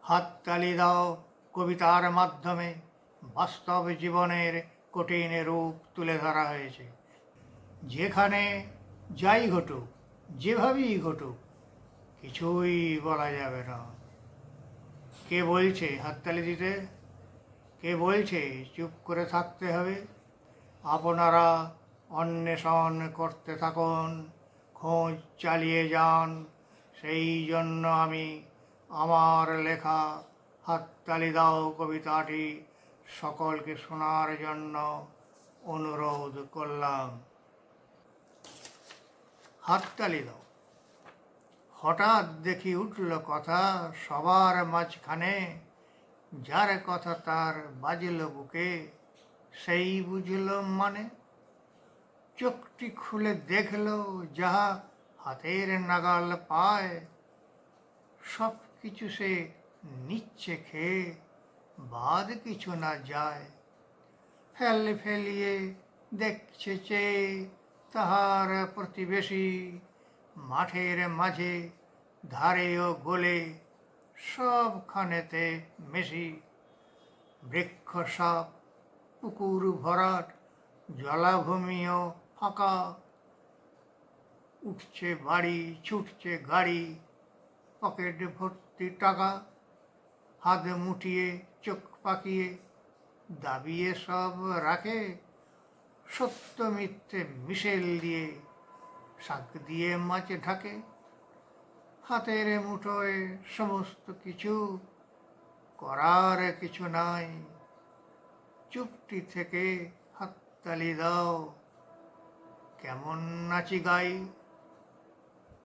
হাততালি দাও কবিতার মাধ্যমে বাস্তব জীবনের কঠিন রূপ তুলে ধরা হয়েছে। যেখানে যাই ঘটুক, যেভাবেই ঘটুক, কিছুই বলা যাবে না। কে বলছে হাততালি দিতে? কে বলছে চুপ করে থাকতে হবে? আপনারা অন্বেষণ করতে থাকুন, খোঁজ চালিয়ে যান। সেই জন্য আমি আমার লেখা হাততালি দাও কবিতাটি সকলকে শোনার জন্য অনুরোধ করলাম। হাততালি দাও। হঠাৎ দেখি উঠল কথা সবার মাঝখানে, যার কথা তার বাজল বুকে, সেই বুঝল মানে। চোখটি খুলে দেখল যাহা হাতের নাগাল পায়, সব কিছু সে নিচ্ছে খেয়ে, বাদ কিছু না যায়। ফেলিয়ে দেখছে চেয়ে তাহার প্রতিবেশী, মাঠের মাঝে ধারে ও গোলে সবখানেতে মেশি। বৃক্ষ সাপ, পুকুর ভরাট, জলাভূমিও ফাঁকা, উঠছে বাড়ি ছুটছে গাড়ি, পকেট ভর্তি টাকা। হাত মুঠিয়ে চোখ পাকিয়ে দাবিয়ে সব রাখে, সত্য মিথ্যে মিশেল দিয়ে শাক দিয়ে মাছ ঢাকে। হাতের মুঠোয় সমস্ত কিছু, করার কিছু নাই। চুপটি থেকে হাততালি দাও, কেমন নাচি গাই।